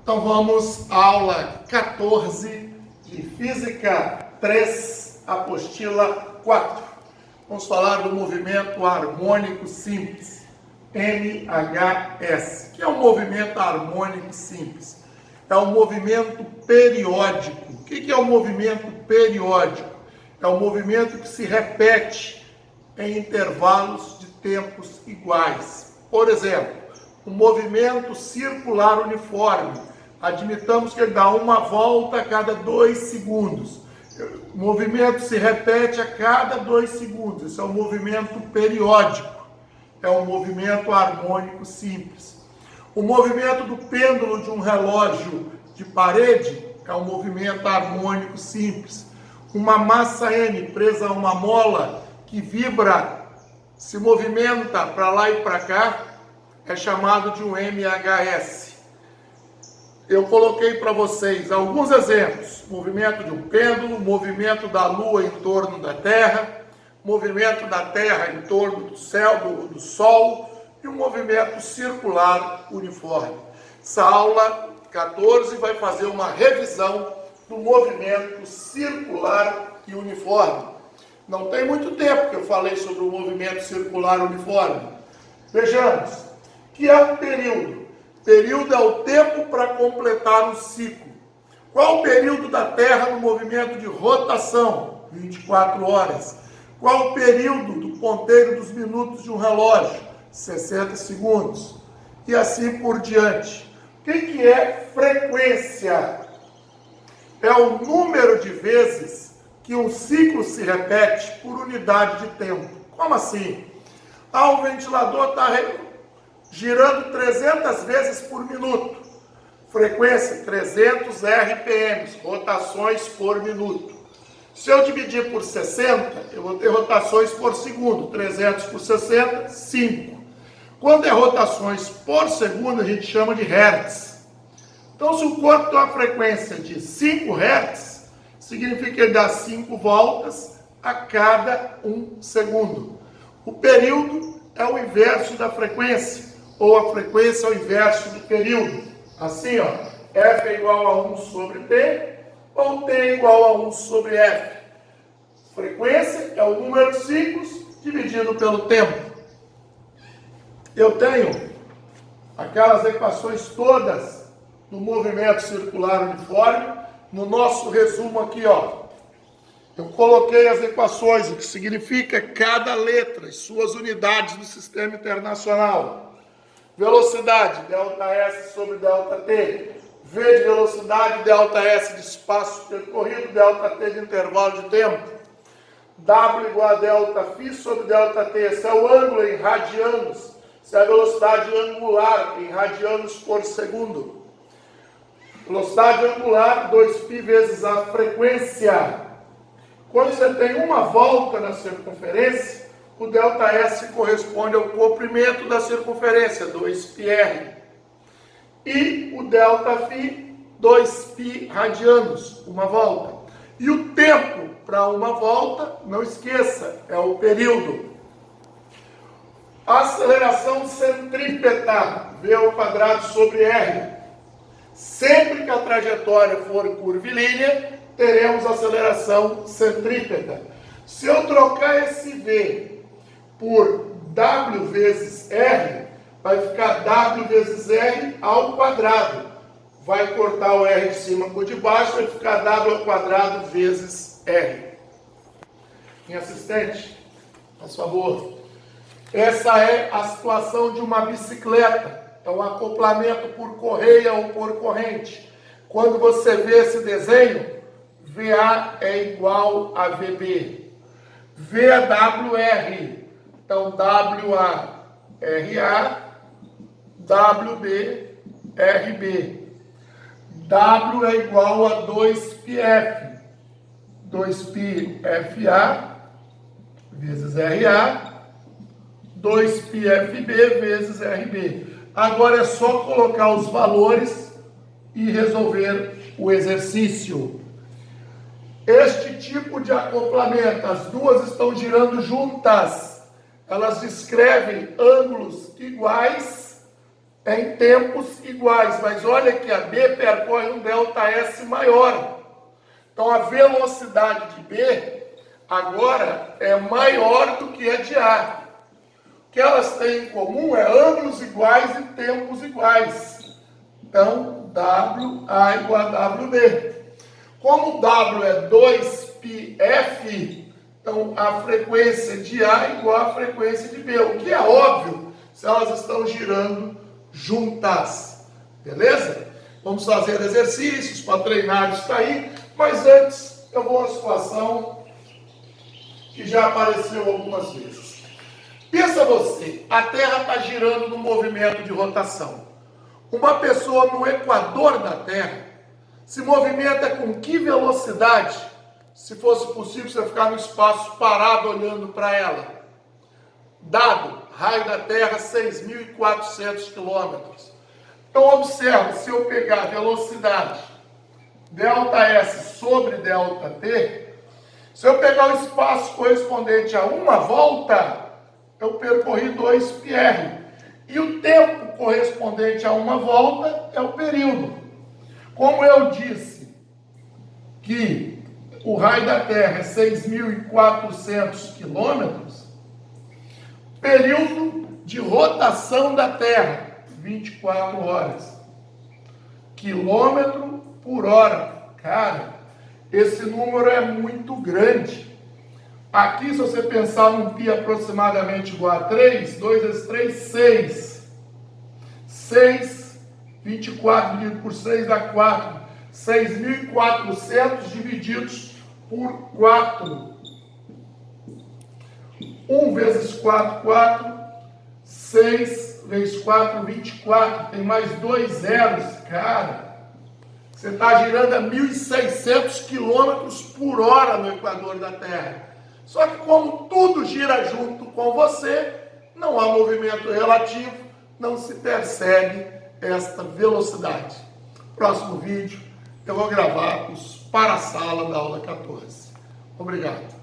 Então vamos à aula 14 de Física 3, apostila 4. Vamos falar do movimento harmônico simples, MHS. O que é um movimento harmônico simples? É um movimento periódico. O que é um movimento periódico? É um movimento que se repete em intervalos de tempos iguais. Por exemplo, um movimento circular uniforme. Admitamos que ele dá uma volta a cada 2 segundos. O movimento se repete a cada 2 segundos. Isso é um movimento periódico. É um movimento harmônico simples. O movimento do pêndulo de um relógio de parede é um movimento harmônico simples. Uma massa M presa a uma mola que vibra, se movimenta para lá e para cá, é chamado de um MHS. Eu coloquei para vocês alguns exemplos: movimento de um pêndulo, movimento da Lua em torno da Terra, movimento da Terra em torno do céu, do Sol, e um movimento circular uniforme. Essa aula 14 vai fazer uma revisão do movimento circular e uniforme. Não tem muito tempo que eu falei sobre o movimento circular uniforme. Vejamos, que é um período? Período é o tempo para completar um ciclo. Qual o período da Terra no movimento de rotação? 24 horas. Qual o período do ponteiro dos minutos de um relógio? 60 segundos. E assim por diante. O que é frequência? É o número de vezes que um ciclo se repete por unidade de tempo. Como assim? O ventilador está girando 300 vezes por minuto. Frequência 300 RPMs, rotações por minuto. Se eu dividir por 60, eu vou ter rotações por segundo. 300 por 60, 5. Quando é rotações por segundo, a gente chama de hertz. Então, se o corpo tem uma frequência de 5 Hz, significa que ele dá 5 voltas a cada 1 segundo. O período é o inverso da frequência, ou a frequência é o inverso do período. Assim, ó, F é igual a 1 sobre T, ou T é igual a 1 sobre F. Frequência é o número de ciclos dividido pelo tempo. Eu tenho aquelas equações todas do movimento circular uniforme, no nosso resumo aqui, ó. Eu coloquei as equações, o que significa cada letra e suas unidades do sistema internacional. Velocidade, ΔS sobre ΔT. V de velocidade, ΔS de espaço percorrido, ΔT de intervalo de tempo. W igual a ΔΦ sobre ΔT. Esse é o ângulo em radianos. Essa é a velocidade angular em radianos por segundo. Velocidade angular, 2π vezes a frequência. Quando você tem uma volta na circunferência, o ΔS corresponde ao comprimento da circunferência, 2πr. E o ΔΦ, 2π radianos, uma volta. E o tempo para uma volta, não esqueça, é o período. Aceleração centrípeta, V ao quadrado sobre R. Sempre que a trajetória for curvilínea, teremos aceleração centrípeta. Se eu trocar esse V por W vezes R, vai ficar W vezes R ao quadrado. Vai cortar o R de cima com o de baixo, vai ficar W ao quadrado vezes R. Minha assistente, por favor. Essa é a situação de uma bicicleta. É um acoplamento por correia ou por corrente. Quando você vê esse desenho, VA é igual a VB. V é WR. Então, WA, RA, WB, RB. W é igual a 2πf. 2πFA vezes RA, 2πFB vezes RB. Agora é só colocar os valores e resolver o exercício. Este tipo de acoplamento, as duas estão girando juntas. Elas descrevem ângulos iguais em tempos iguais, mas olha que a B percorre um ΔS maior. Então a velocidade de B agora é maior do que a de A. O que elas têm em comum é ângulos iguais e tempos iguais. Então, WA igual a WB. Como W é 2πf, então a frequência de A é igual à frequência de B, o que é óbvio se elas estão girando juntas. Beleza? Vamos fazer exercícios para treinar isso aí, mas antes eu vou a uma situação que já apareceu algumas vezes. Pensa você, a Terra está girando num movimento de rotação. Uma pessoa no equador da Terra se movimenta com que velocidade? Se fosse possível você ficar no espaço parado olhando para ela. Dado, raio da Terra 6.400 quilômetros. Então observe, se eu pegar a velocidade ΔS sobre ΔT, se eu pegar o espaço correspondente a uma volta, eu percorri 2πr. E o tempo correspondente a uma volta é o período. Como eu disse que o raio da Terra é 6.400 quilômetros, período de rotação da Terra, 24 horas. Quilômetro por hora. Cara, esse número é muito grande. Aqui, se você pensar num π aproximadamente igual a 3, 2 vezes 3, 6. 6, 24 dividido por 6 dá 4. 6.400 divididos por 4. 1 vezes 4, 4. 6 vezes 4, 24. Tem mais 2 zeros. Cara, você está girando a 1.600 quilômetros por hora no equador da Terra. Só que como tudo gira junto com você, não há movimento relativo, não se percebe esta velocidade. Próximo vídeo, eu vou gravar os para a sala da aula 14. Obrigado.